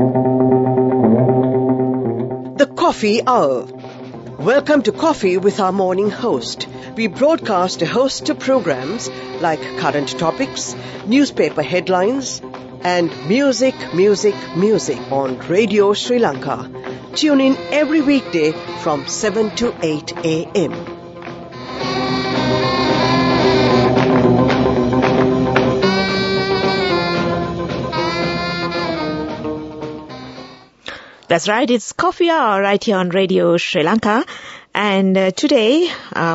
The Coffee Hour. Welcome to Coffee with our morning host. We broadcast a host of programs like current topics, newspaper headlines, and music on Radio Sri Lanka. Tune in every weekday from 7 to 8 a.m. That's right, it's Coffee Hour right here on Radio Sri Lanka. And today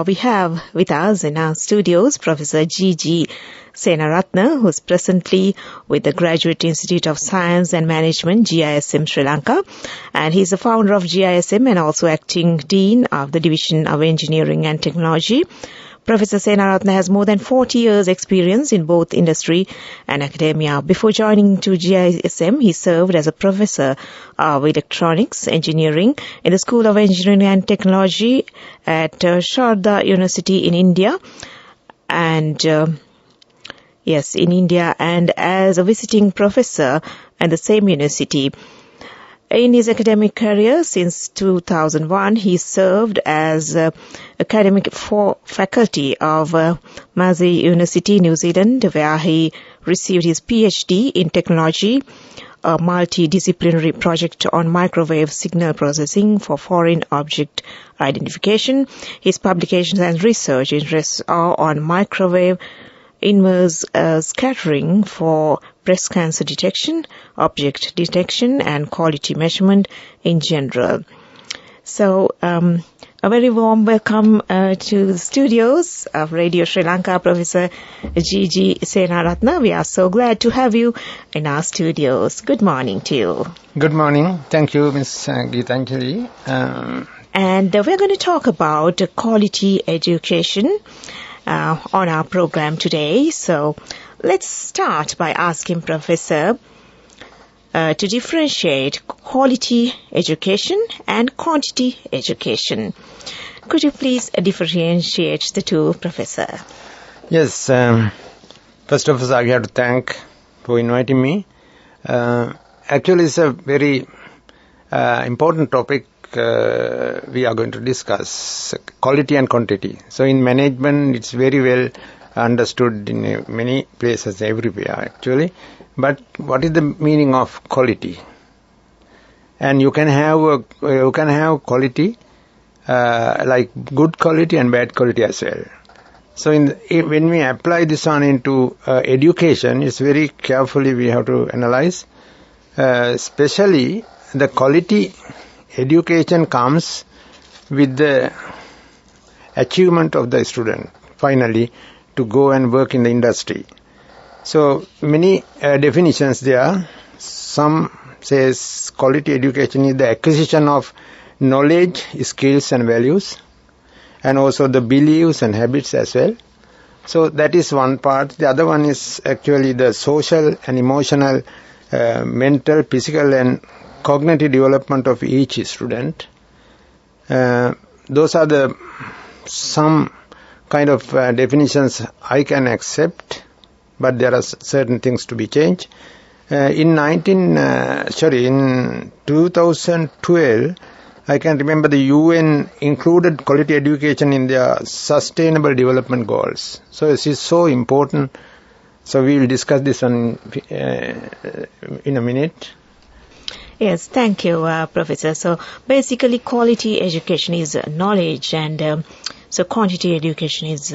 we have with us in our studios Professor G.G. Senaratna, who is presently with the Graduate Institute of Science and Management, GISM Sri Lanka. And he's the founder of GISM and also acting Dean of the Division of Engineering and Technology. Professor Senaratna has more than 40 years experience in both industry and academia. Before joining to GISM, he served as a professor of electronics engineering in the School of Engineering and Technology at Sharda University in India. And in India, and as a visiting professor at the same university. In his academic career since 2001, he served as academic faculty of Massey University, New Zealand, where he received his PhD in technology, a multidisciplinary project on microwave signal processing for foreign object identification. His publications and research interests are on microwave inverse scattering for breast cancer detection, object detection, and quality measurement in general. So, a very warm welcome to the studios of Radio Sri Lanka, Professor G.G. Senaratna. We are so glad to have you in our studios. Good morning to you. Good morning. Thank you, Ms. Geetanjali. And we're going to talk about quality education on our program today. So let's start by asking Professor to differentiate quality education and quantity education. Could you please differentiate the two, Professor? Yes. First of all, I have to thank for inviting me. Actually, it's a very important topic we are going to discuss, quality and quantity. So in management, it's very well understood in many places, everywhere actually. But what is the meaning of quality? And you can have quality like good quality and bad quality as well. So when we apply this one into education, it's very carefully we have to analyze, especially the quality education comes with the achievement of the student, finally, to go and work in the industry. So, many definitions there. Some says quality education is the acquisition of knowledge, skills and values, and also the beliefs and habits as well. So, that is one part. The other one is actually the social and emotional, mental, physical and cognitive development of each student. Those are the some kind of definitions I can accept, but there are certain things to be changed. In 2012, I can remember the UN included quality education in their sustainable development goals. So this is so important. So we will discuss this one in a minute. Yes, thank you, Professor. So basically quality education is knowledge, and so quantity education is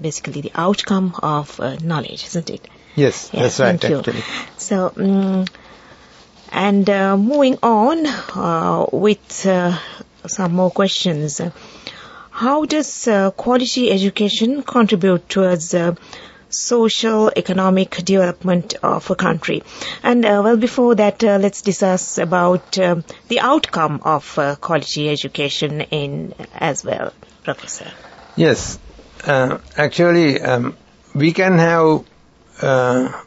basically the outcome of knowledge, isn't it? Yes, that's right. Thank you. Actually. So, moving on with some more questions. How does quality education contribute towards social, economic development of a country? And before that, let's discuss about the outcome of quality education as well, Professor. Yes, actually, we can have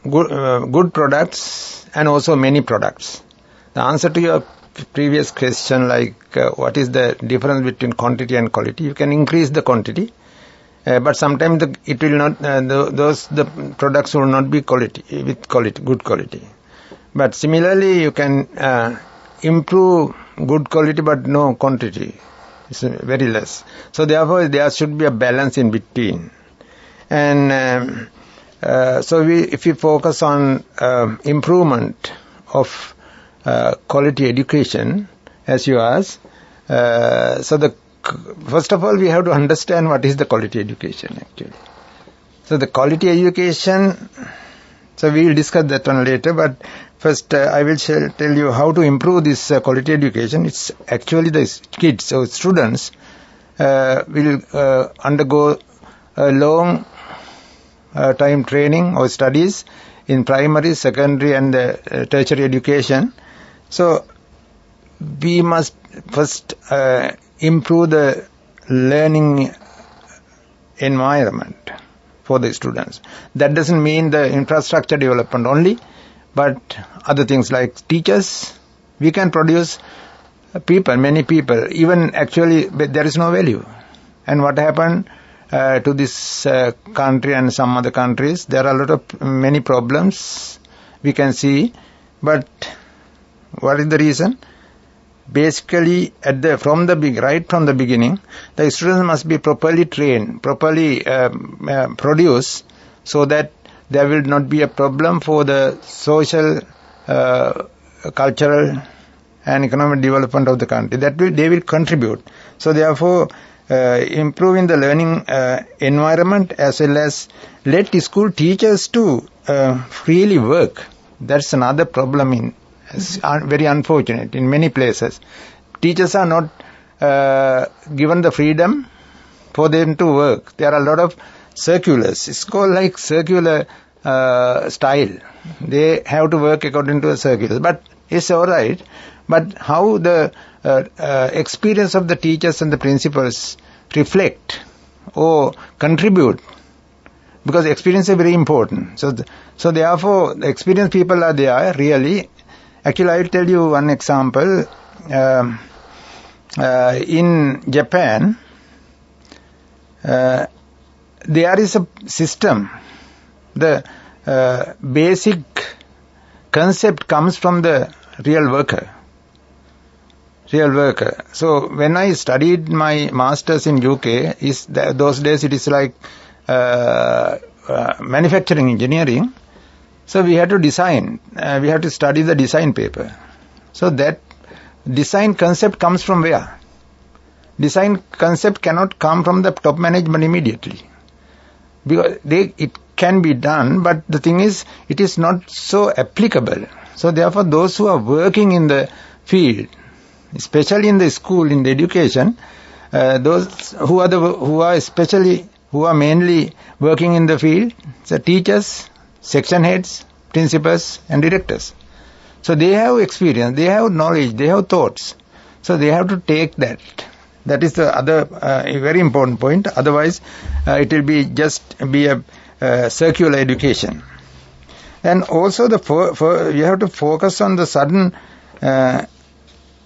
good products and also many products. The answer to your previous question, like what is the difference between quantity and quality, you can increase the quantity. But sometimes it will not. The products will not be good quality. But similarly, you can improve good quality but no quantity. It's very less. So therefore, there should be a balance in between. And so if we focus on improvement of quality education, as you asked, first of all, we have to understand what is the quality education actually. So the quality education, so we will discuss that one later, but first I will tell you how to improve this quality education. It's actually the kids or students will undergo a long time training or studies in primary, secondary and tertiary education. So we must first improve the learning environment for the students. That doesn't mean the infrastructure development only, but other things like teachers. We can produce people, many people, even actually there is no value. And what happened to this country and some other countries, there are many problems we can see, but what is the reason? Basically, right from the beginning, the students must be properly trained, properly produced, so that there will not be a problem for the social, cultural, and economic development of the country. They will contribute. So therefore, improving the learning environment as well as let school teachers to freely work. That's another problem very unfortunate in many places. Teachers are not given the freedom for them to work. There are a lot of circulars. It's called like circular style. They have to work according to a circular. But it's all right. But how the experience of the teachers and the principals reflect or contribute, because experience is very important. So therefore, the experienced people are there really. Actually, I will tell you one example. In Japan, there is a system. The basic concept comes from the real worker. So when I studied my masters in UK, those days it is like manufacturing engineering. So we had to design, we had to study the design paper. So that design concept comes from where? Design concept cannot come from the top management immediately. Because it can be done, but the thing is, it is not so applicable. So therefore, those who are working in the field, especially in the school, in the education, those who are mainly working in the field, the teachers, section heads, principals and directors. So they have experience, they have knowledge, they have thoughts. So they have to take that. That is the other very important point. Otherwise, it will be a circular education. And also you have to focus on the sudden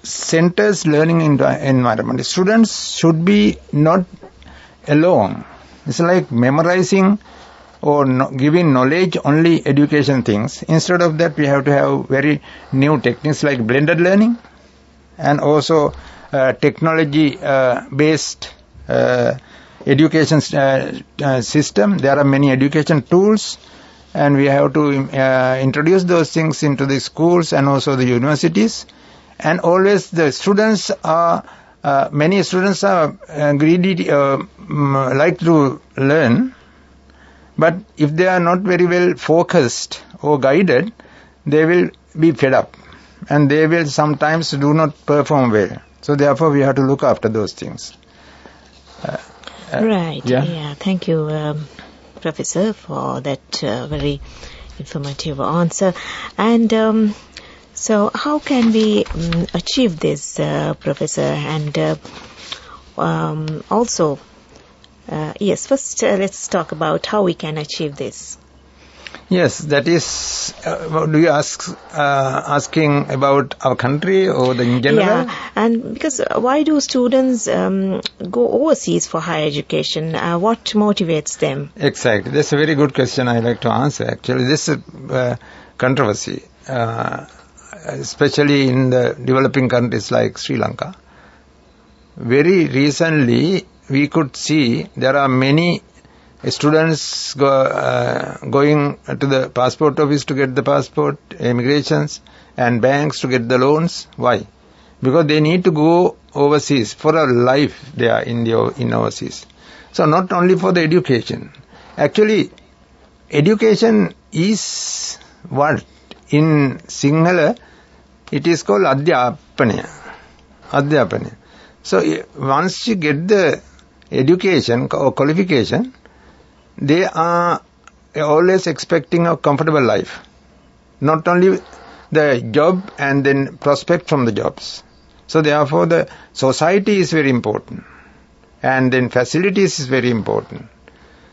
centers learning environment. Students should be not alone. It's like memorizing or giving knowledge only education things. Instead of that, we have to have very new techniques like blended learning and also technology based education system. There are many education tools, and we have to introduce those things into the schools and also the universities. And always the students are many students are greedy, like to learn. But if they are not very well focused or guided, they will be fed up and they will sometimes do not perform well. So therefore, we have to look after those things. Right. Yeah. Thank you, Professor, for that very informative answer. And so how can we achieve this, Professor? And also, yes, first let's talk about how we can achieve this. Yes, that is, do you asking about our country or in general? Yeah, and because why do students go overseas for higher education? What motivates them? Exactly. That's a very good question I like to answer actually. This is controversy. especially in the developing countries like Sri Lanka. Very recently, we could see there are many students going to the passport office to get the passport, immigrations, and banks to get the loans. Why? Because they need to go overseas for a life there in overseas. So not only for the education. Actually, education is what in Sinhala it is called Adhyapana. So once you get the education or qualification, they are always expecting a comfortable life. Not only the job and then prospect from the jobs. So therefore the society is very important. And then facilities is very important.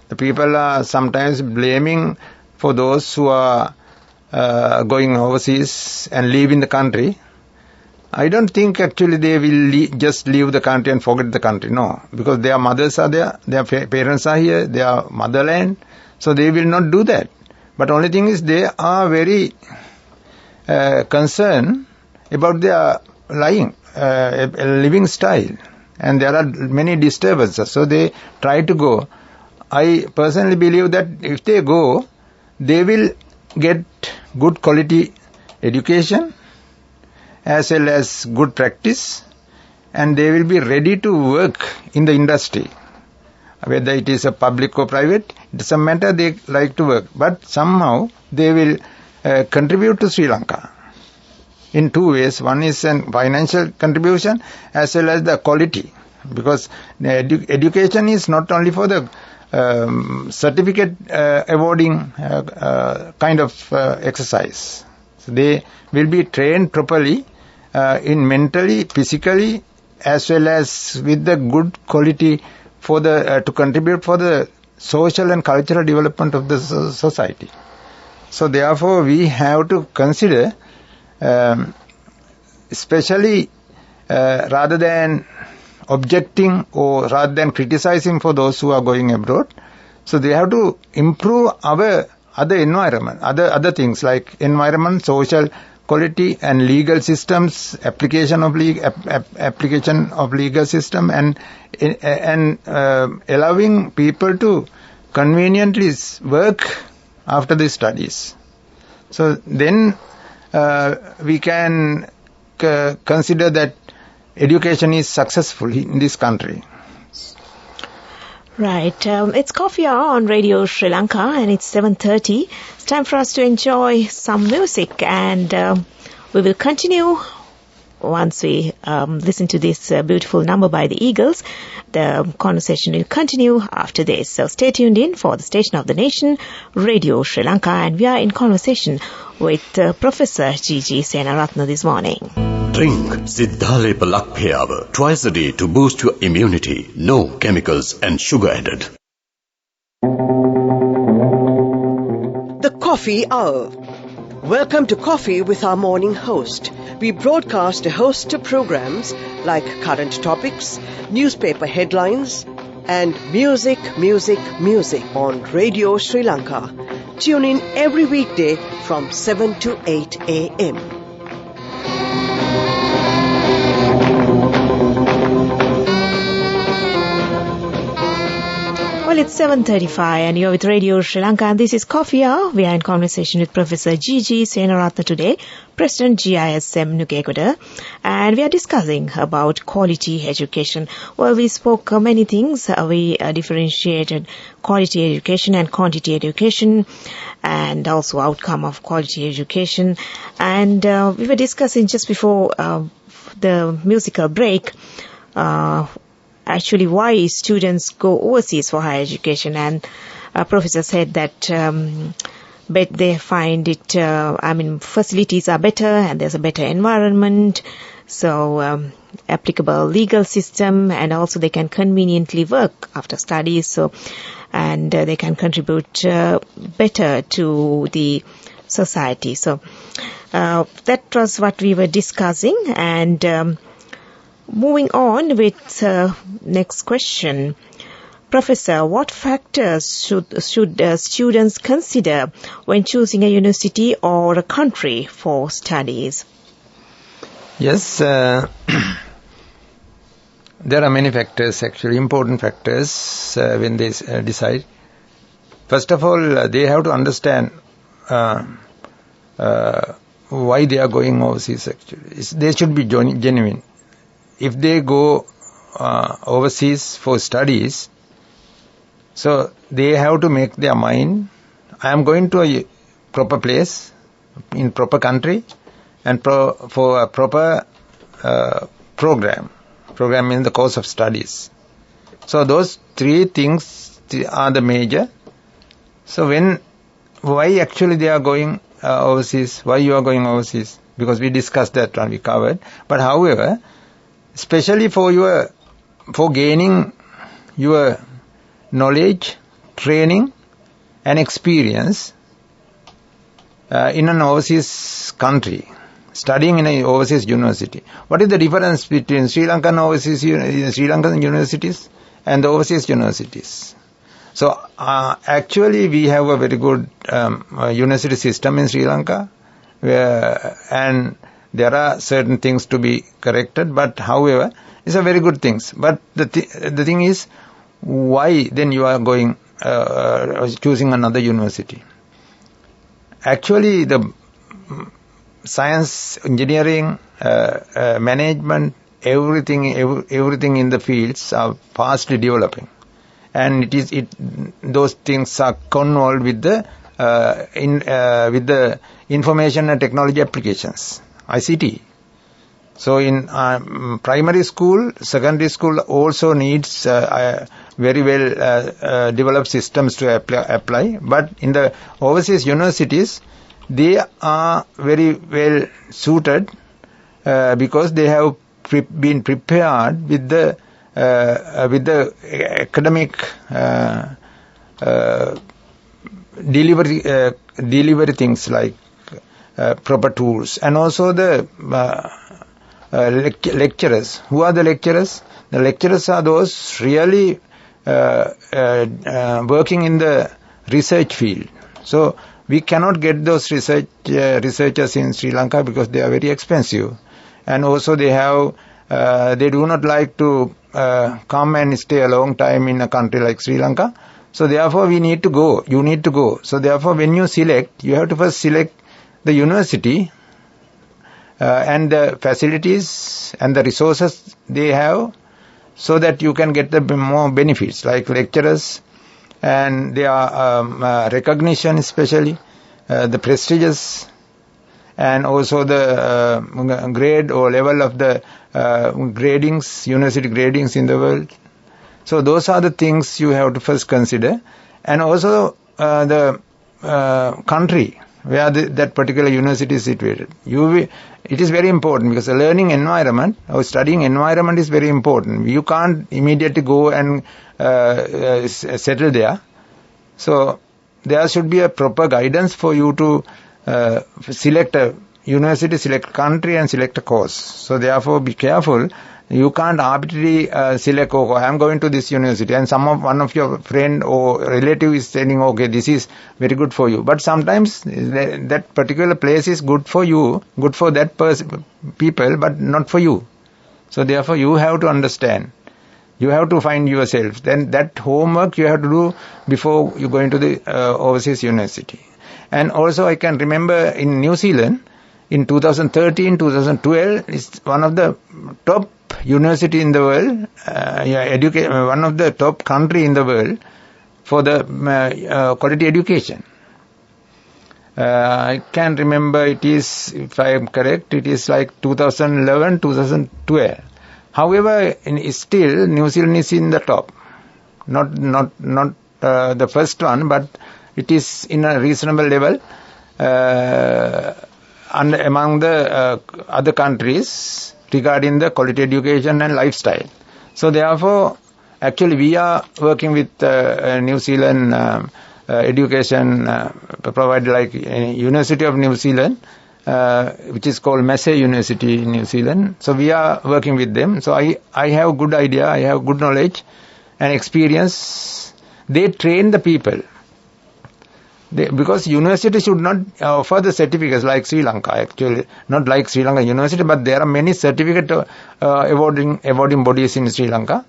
The people are sometimes blaming for those who are going overseas and leaving the country. I don't think actually they will just leave the country and forget the country. No, because their mothers are there, their parents are here, their motherland. So they will not do that. But only thing is they are very concerned about their living style. And there are many disturbances. So they try to go. I personally believe that if they go, they will get good quality education as well as good practice, and they will be ready to work in the industry. Whether it is a public or private, it doesn't matter, they like to work. But somehow they will contribute to Sri Lanka in two ways. One is a financial contribution as well as the quality. Because the education is not only for the certificate awarding kind of exercise. So they will be trained properly in mentally, physically, as well as with the good quality for the to contribute for the social and cultural development of the society. So therefore, we have to consider, especially rather than objecting or rather than criticizing for those who are going abroad. So they have to improve our other environment, other things like environment, social quality and legal systems, application of legal system, and allowing people to conveniently work after the studies. So then we can consider that education is successful in this country. Right. It's Coffee Hour on Radio Sri Lanka and it's 7:30. It's time for us to enjoy some music, and we will continue once we listen to this beautiful number by the Eagles. The conversation will continue after this. So stay tuned in for the station of the nation, Radio Sri Lanka, and we are in conversation with Professor G.G. Senaratna this morning. Drink Siddhalepa Lakphayava twice a day to boost your immunity. No chemicals and sugar added. The Coffee Hour. Welcome to Coffee with our morning host. We broadcast a host of programs like current topics, newspaper headlines, and music on Radio Sri Lanka. Tune in every weekday from 7 to 8 a.m. Well, it's 7:35 and you're with Radio Sri Lanka, and this is Coffee Hour. We are in conversation with Professor G.G. Senaratna today, President GISM Nukekoda, and we are discussing about quality education. Well, we spoke many things. We differentiated quality education and quantity education, and also outcome of quality education. And we were discussing just before the musical break actually why students go overseas for higher education, and Professor said that but they find it, facilities are better and there's a better environment, so applicable legal system, and also they can conveniently work after studies, so and they can contribute better to the society. So that was what we were discussing, and moving on with next question. Professor, what factors should students consider when choosing a university or a country for studies? Yes, there are many factors, actually, important factors when they decide. First of all, they have to understand why they are going overseas, actually. They should be genuine. If they go overseas for studies, so they have to make their mind, I am going to a proper place, in proper country, and for a proper program in the course of studies. So those three things are the major. So why actually they are going overseas, why you are going overseas? Because we discussed that one, we covered. But however, especially for gaining your knowledge, training and experience in an overseas country, studying in an overseas university. What is the difference between Sri Lankan universities and the overseas universities? So actually we have a very good university system in Sri Lanka, and there are certain things to be corrected, but however, it's a very good things. But the thing is, why then you are going, choosing another university? Actually, the science, engineering, management, everything in the fields are fastly developing. And those things are convolved with the information and technology applications, ICT. So in primary school, secondary school also needs very well developed systems to apply. But in the overseas universities, they are very well suited because they have been prepared with the academic delivery things like proper tools, and also the lecturers. Who are the lecturers? The lecturers are those really working in the research field. So we cannot get those researchers in Sri Lanka because they are very expensive, and also they do not like to come and stay a long time in a country like Sri Lanka. So therefore you need to go. So therefore when you select, you have to first select the university and the facilities and the resources they have, so that you can get the more benefits like lecturers and their recognition, especially the prestigious, and also the grade or level of the gradings, university gradings in the world. So those are the things you have to first consider. And also the country where that particular university is situated. It is very important because the learning environment or studying environment is very important. You can't immediately go and settle there. So there should be a proper guidance for you to select a university, select a country and select a course. So therefore be careful. You can't arbitrarily select, oh, I am going to this university, and one of your friend or relative is saying, okay, this is very good for you. But sometimes that particular place is good for you, good for that people, but not for you. So therefore you have to understand. You have to find yourself. Then that homework you have to do before you go into the overseas university. And also I can remember in New Zealand, in 2013, 2012, it's one of the top university in the world, one of the top country in the world for the quality education. I can remember it is, if I am correct, it is like 2011, 2012. However, still New Zealand is in the top. Not the first one, but it is in a reasonable level among the other countries regarding the quality education and lifestyle. So therefore, actually we are working with New Zealand education provider like University of New Zealand, which is called Massey University in New Zealand. So we are working with them. So I have good idea, I have good knowledge, and experience, they train the people. Because university should not offer the certificates like Sri Lanka, actually, not like Sri Lanka University, but there are many certificate awarding bodies in Sri Lanka.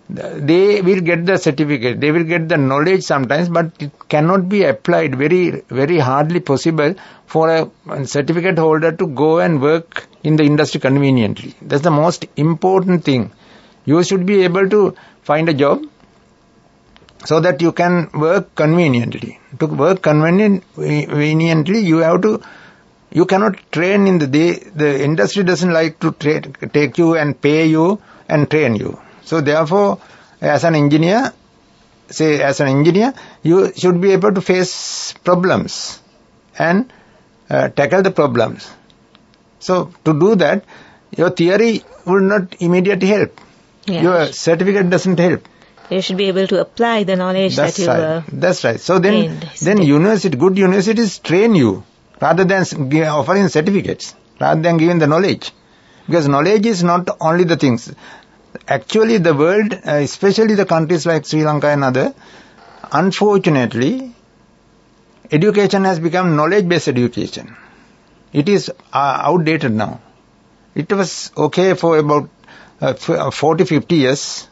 They will get the certificate, they will get the knowledge sometimes, but it cannot be applied, very, very hardly possible for a certificate holder to go and work in the industry conveniently. That's the most important thing. You should be able to find a job so that you can work conveniently. To work conveniently, you cannot train in the industry doesn't like to take you and pay you and train you. So therefore, as an engineer, you should be able to face problems and tackle the problems. So to do that, your theory will not immediately help. Yeah. Your certificate doesn't help. You should be able to apply the knowledge that you That's right. So then good universities train you rather than offering certificates, rather than giving the knowledge. Because knowledge is not only the things. Actually, the world, especially the countries like Sri Lanka and other, unfortunately, education has become knowledge-based education. It is outdated now. It was okay for about 40-50 years,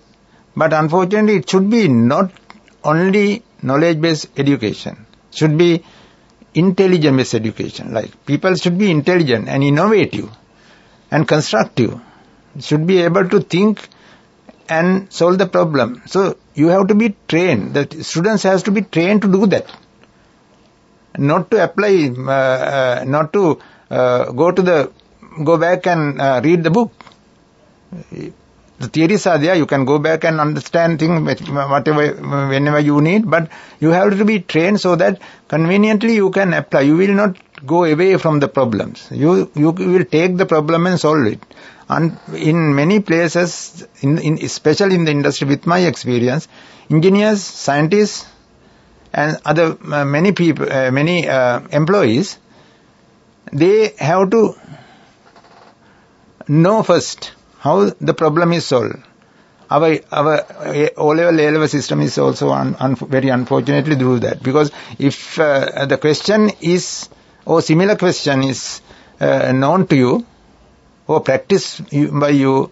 but unfortunately, it should be not only knowledge-based education. It should be intelligence-based education. Like people should be intelligent and innovative and constructive. Should be able to think and solve the problem. So you have to be trained. The students has to be trained to do that. Not to apply, not to go back and read the book. The theories are there. You can go back and understand things whenever you need. But you have to be trained so that conveniently you can apply. You will not go away from the problems. You will take the problem and solve it. And in many places, especially in the industry, with my experience, engineers, scientists, and other many people, many employees, they have to know first how the problem is solved. Our O-level, A-level system is also very unfortunately do that. Because if the question is, or similar question is known to you, or practiced by you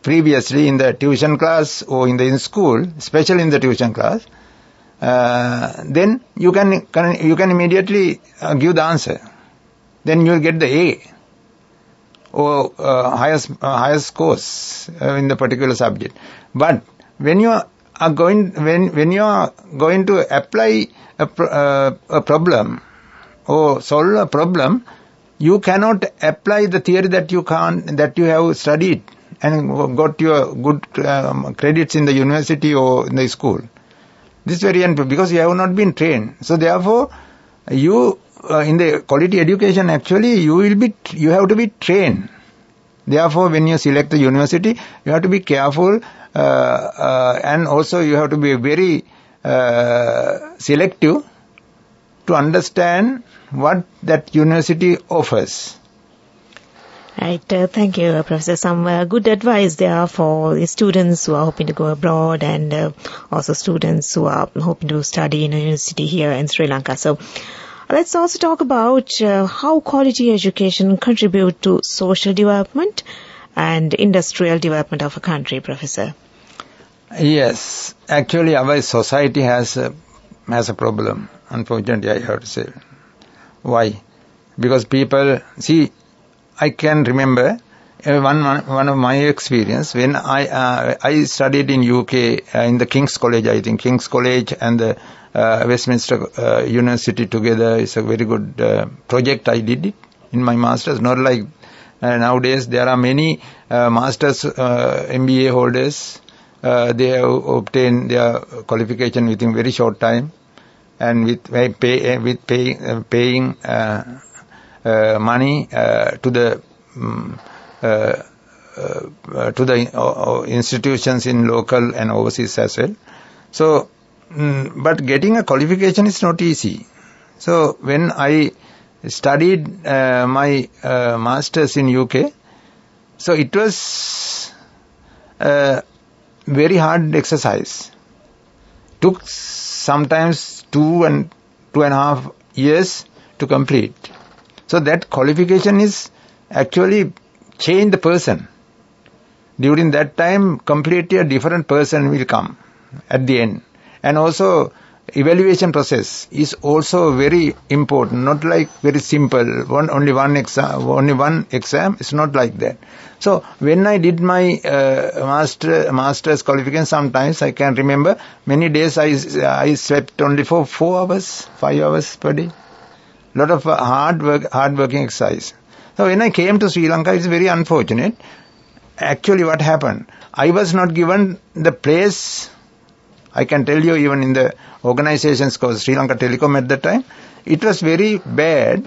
previously in the tuition class or in school, especially in the tuition class, then you can immediately give the answer. Then you will get the A or higher scores in the particular subject. But when you are going to apply a problem or solve a problem, you cannot apply the theory that you have studied and got your good credits in the university or in the school. This is very important because you have not been trained. So therefore, you in the quality education actually you have to be trained. Therefore, when you select the university, you have to be careful and also you have to be very selective to understand what that university offers. Right. Thank you, Professor. Some good advice there for the students who are hoping to go abroad and also students who are hoping to study in a university here in Sri Lanka. So let's also talk about how quality education contribute to social development and industrial development of a country, Professor. Yes. Actually, our society has a problem. Unfortunately, I have to say. Why? Because people, see, I can remember one of my experience when I studied in UK in the King's College. I think King's College and the Westminster University together is a very good project. I did it in my masters. Not like nowadays there are many masters MBA holders. They have obtained their qualification within very short time. And with paying money to the institutions in local and overseas as well. So, but getting a qualification is not easy. So when I studied my masters in UK, so it was very hard exercise. Took sometimes 2.5 years to complete. So that qualification is actually changed the person. During that time, completely a different person will come at the end. And also, evaluation process is also very important, not like very simple, only one exam, it's not like that. So, when I did my master's qualification, sometimes I can remember, many days I slept only for 4 hours, 5 hours per day. Lot of hard working exercise. So, when I came to Sri Lanka, it's very unfortunate. Actually, what happened? I was not given the place. I can tell you, even in the organizations called Sri Lanka Telecom at that time, it was very bad.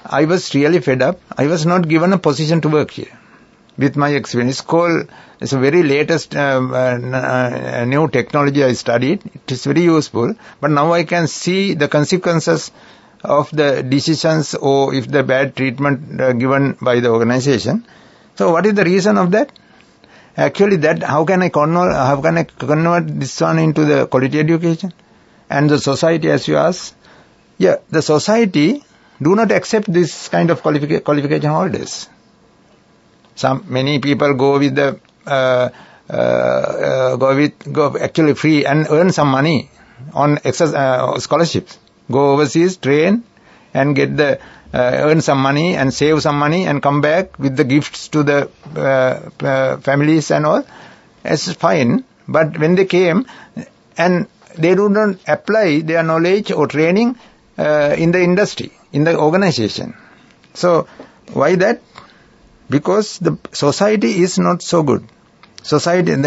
I was really fed up. I was not given a position to work here with my experience. It's a very latest new technology I studied. It is very useful. But now I can see the consequences of the decisions or if the bad treatment given by the organization. So what is the reason of that? Actually, how can I convert this one into the quality education? And the society, as you ask, the society do not accept this kind of qualification holders. Many people go with the actually free and earn some money on scholarships. Go overseas, train, and get the earn some money and save some money and come back with the gifts to the families and all. It's fine. But when they came and they do not apply their knowledge or training in the industry, in the organization. So, why that? Because the society is not so good. Society, in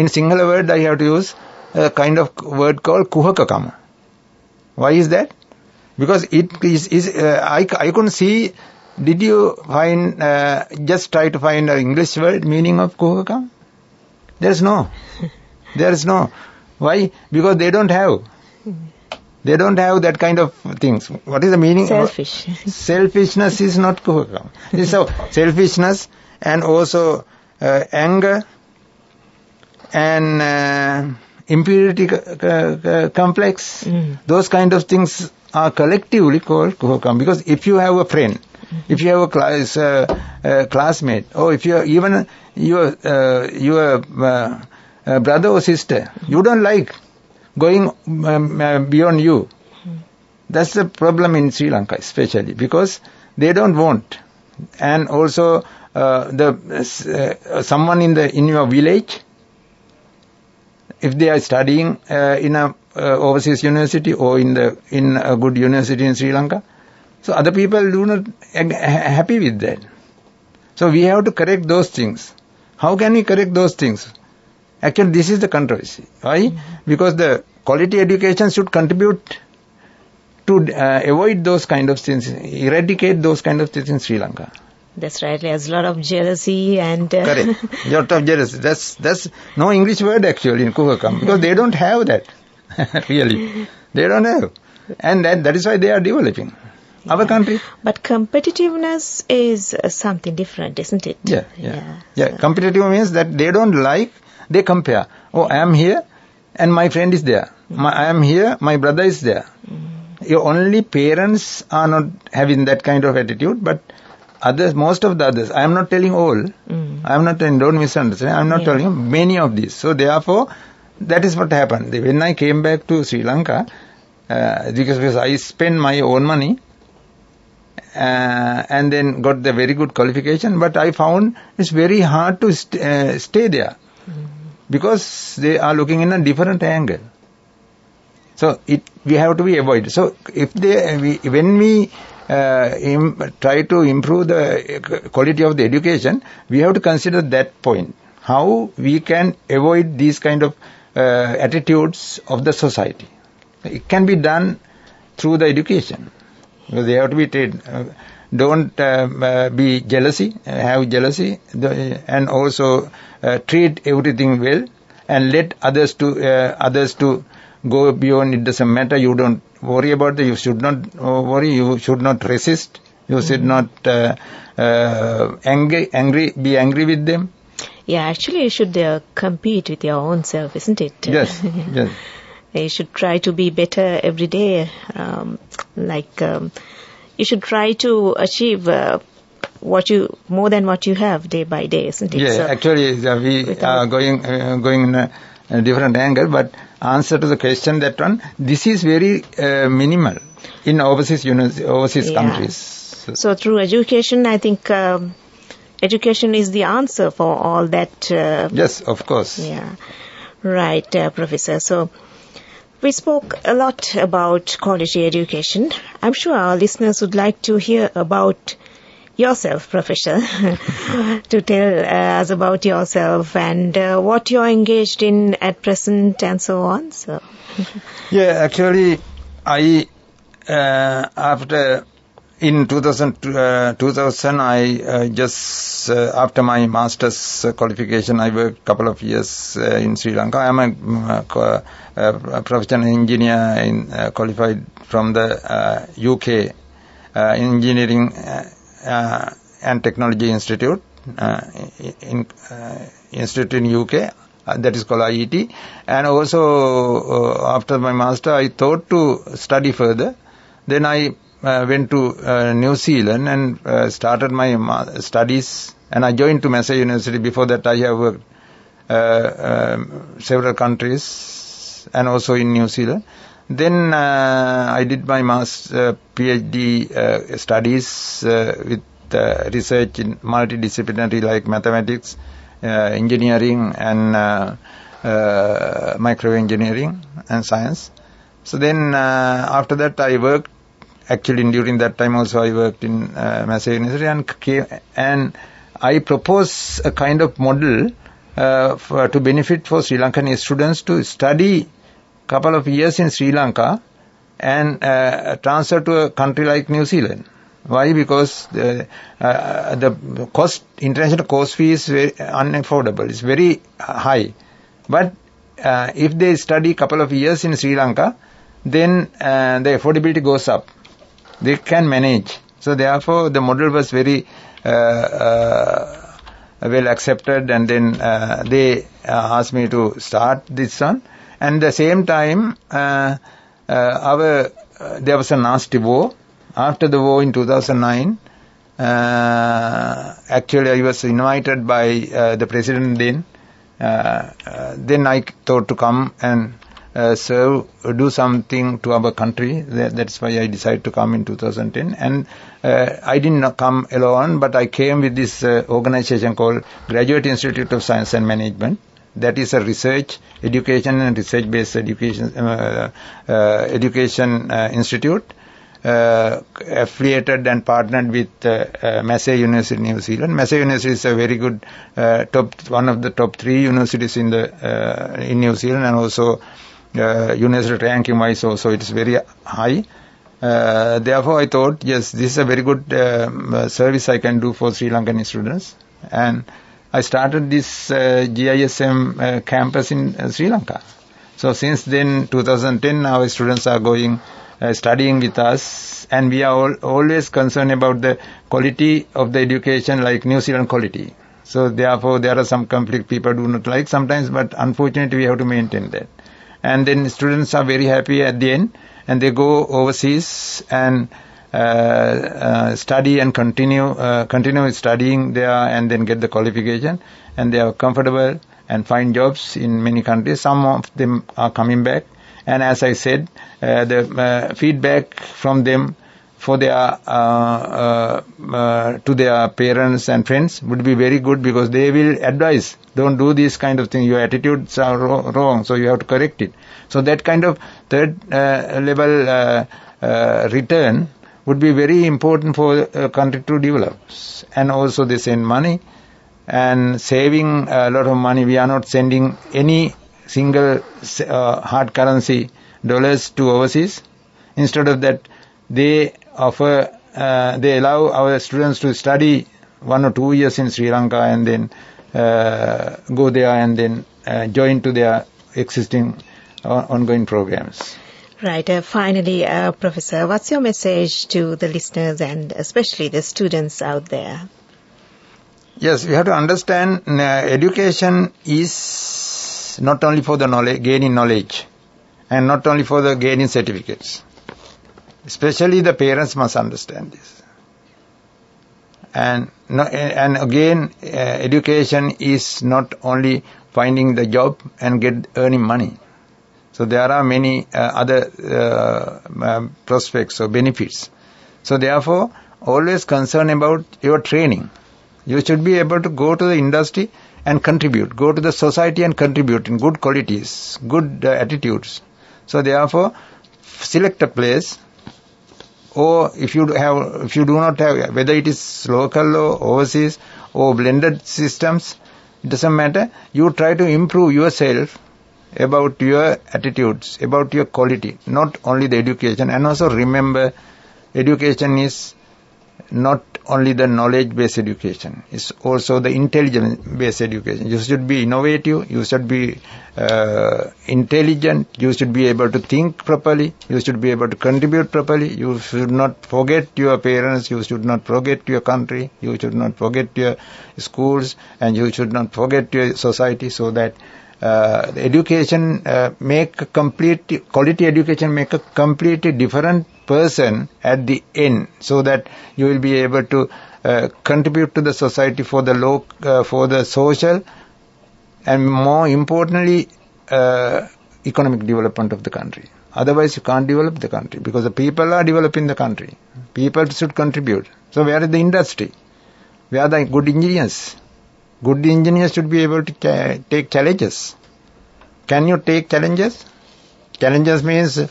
Sinhala word I have to use a kind of word called kuhakakama. Why is that? Because it is I couldn't see, did you find, just try to find an English word meaning of kuhakakama? There is no. Why? Because they don't have. They don't have that kind of things. What is the meaning? Selfish. Selfishness is not kuhakakama. So, selfishness and also anger and impurity complex. Those kind of things are collectively called kuhakakama. Because if you have a friend, if you have a classmate, or if you are even your brother or sister, you don't like going beyond you. That's the problem in Sri Lanka, especially because they don't want. And also someone in your village, if they are studying in a overseas university or in a good university in Sri Lanka, so other people do not happy with that. So we have to correct those things. How can we correct those things? Actually, this is the controversy. Why? Because the quality education should contribute to avoid those kind of things, eradicate those kind of things in Sri Lanka. That's right. There's a lot of jealousy and... Correct. A lot of jealousy. That's no English word actually in kuhakakama, because they don't have that. Really. They don't have. And that is why they are developing. Our country. But competitiveness is something different, isn't it? Yeah. Competitive means that they don't like, they compare. Oh, I am here and my friend is there. I am here, my brother is there. Only parents are not having that kind of attitude, but most of the others, I am not telling all. I am not telling, don't misunderstand, I am not telling many of these. So therefore, that is what happened. When I came back to Sri Lanka, because I spent my own money, and then got the very good qualification, but I found it's very hard to stay there, because they are looking in a different angle. So we have to be avoided. So when we try to improve the quality of the education, we have to consider that point. How we can avoid these kind of attitudes of the society. It can be done through the education. Because they have to be treated. Don't be jealousy, have jealousy, and also treat everything well, and let others to go beyond. It doesn't matter. You don't worry about it. You should not worry. You should not resist. You should not be angry with them. Yeah, actually you should compete with your own self, isn't it? Yes, yes. You should try to be better every day. You should try to achieve more than what you have day by day, isn't it? Yeah, So, actually we are going in a different angle, but answer to the question that one, this is very minimal in overseas countries. So through education, I think education is the answer for all that. Yes, of course. Yeah. Right, Professor. So we spoke a lot about quality education. I'm sure our listeners would like to hear about yourself, Professor, to tell us about yourself and what you're engaged in at present and so on. So, yeah, actually, I after in 2000 I just after my master's qualification, I worked a couple of years in Sri Lanka. I'm a professional engineer qualified from the UK Engineering and Technology Institute institute in UK, that is called IET. And also after my master, I thought to study further. Then I went to New Zealand and started my studies, and I joined to Massey University. Before that, I have worked several countries and also in New Zealand. Then I did my PhD studies with research in multidisciplinary like mathematics, engineering and microengineering and science. So then after that I worked, actually during that time also I worked in Massey University and I proposed a kind of model to benefit for Sri Lankan students to study couple of years in Sri Lanka and transfer to a country like New Zealand. Why? Because the international course fee is very unaffordable. It's very high. But if they study couple of years in Sri Lanka, then the affordability goes up. They can manage. So therefore, the model was very well accepted, and then they asked me to start this one. And at the same time, there was a nasty war. After the war in 2009, actually I was invited by the president then. Then I thought to come and do something to our country. That's why I decided to come in 2010. And I did not come alone, but I came with this organization called Graduate Institute of Science and Management. That is a research, education and research-based education institute affiliated and partnered with Massey University, New Zealand. Massey University is a very good one of the top 3 universities in New Zealand, and also university ranking-wise also it is very high. Therefore, I thought, yes, this is a very good service I can do for Sri Lankan students, and I started this GISM campus in Sri Lanka. So since then, 2010, our students are going studying with us, and we are always concerned about the quality of the education, like New Zealand quality. So therefore, there are some conflict people do not like sometimes, but unfortunately we have to maintain that. And then students are very happy at the end, and they go overseas and study and continue studying there, and then get the qualification, and they are comfortable and find jobs in many countries. Some of them are coming back, and as I said, the feedback from them for their to their parents and friends would be very good, because they will advise, don't do this kind of thing, your attitudes are wrong, so you have to correct it. So that kind of third level return would be very important for a country to develop. And also they send money and saving a lot of money. We are not sending any single hard currency dollars to overseas. Instead of that, they allow our students to study 1 or 2 years in Sri Lanka, and then go there and then join to their existing ongoing programs. Right. Finally, Professor, what's your message to the listeners and especially the students out there? Yes, we have to understand education is not only for the knowledge, gaining knowledge, and not only for the gaining certificates. Especially the parents must understand this. And again, education is not only finding the job and earning money. So there are many other prospects or benefits. So therefore, always concern about your training. You should be able to go to the industry and contribute, go to the society and contribute in good qualities, good attitudes. So therefore, select a place, or if you do not have, whether it is local or overseas or blended systems, it doesn't matter. You try to improve yourself about your attitudes, about your quality, not only the education. And also remember, education is not only the knowledge-based education, it's also the intelligence-based education. You should be innovative, you should be intelligent, you should be able to think properly, you should be able to contribute properly, you should not forget your parents, you should not forget your country, you should not forget your schools, and you should not forget your society, so that the education quality education make a completely different person at the end, so that you will be able to contribute to the society for the social, and more importantly, economic development of the country. Otherwise, you can't develop the country, because the people are developing the country. People should contribute. So where is the industry? Where are the good engineers? Good engineers should be able to take challenges. Can you take challenges? Challenges means not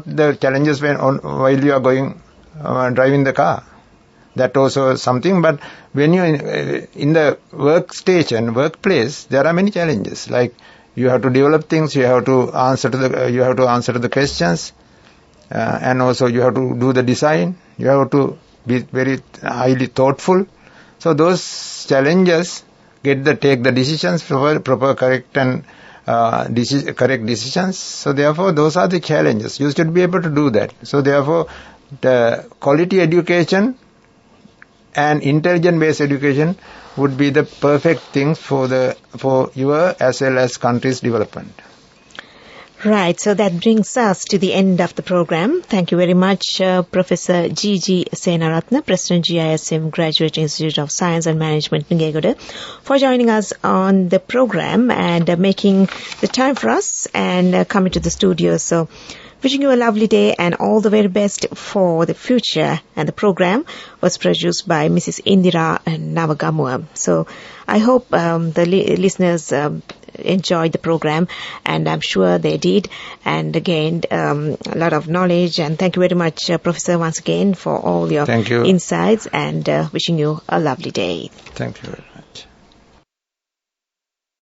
the challenges while you are driving the car. That also something. But when you in the workplace, there are many challenges. Like you have to develop things, you have to answer to the questions, and also you have to do the design. You have to be very highly thoughtful. So those challenges take the decisions, proper, correct and correct decisions. So therefore, those are the challenges. You should be able to do that. So therefore, the quality education and intelligence-based education would be the perfect thing for your as well as country's development. Right, so that brings us to the end of the program. Thank you very much, Professor G.G. Senaratna, President GISM Graduate Institute of Science and Management, Ngegoda, for joining us on the program and making the time for us and coming to the studio. So, wishing you a lovely day and all the very best for the future. And the program was produced by Mrs. Indira Navagamua. So, I hope the listeners enjoyed the program, and I'm sure they did, and gained a lot of knowledge. And thank you very much, Professor, once again for all your insights, and wishing you a lovely day. Thank you.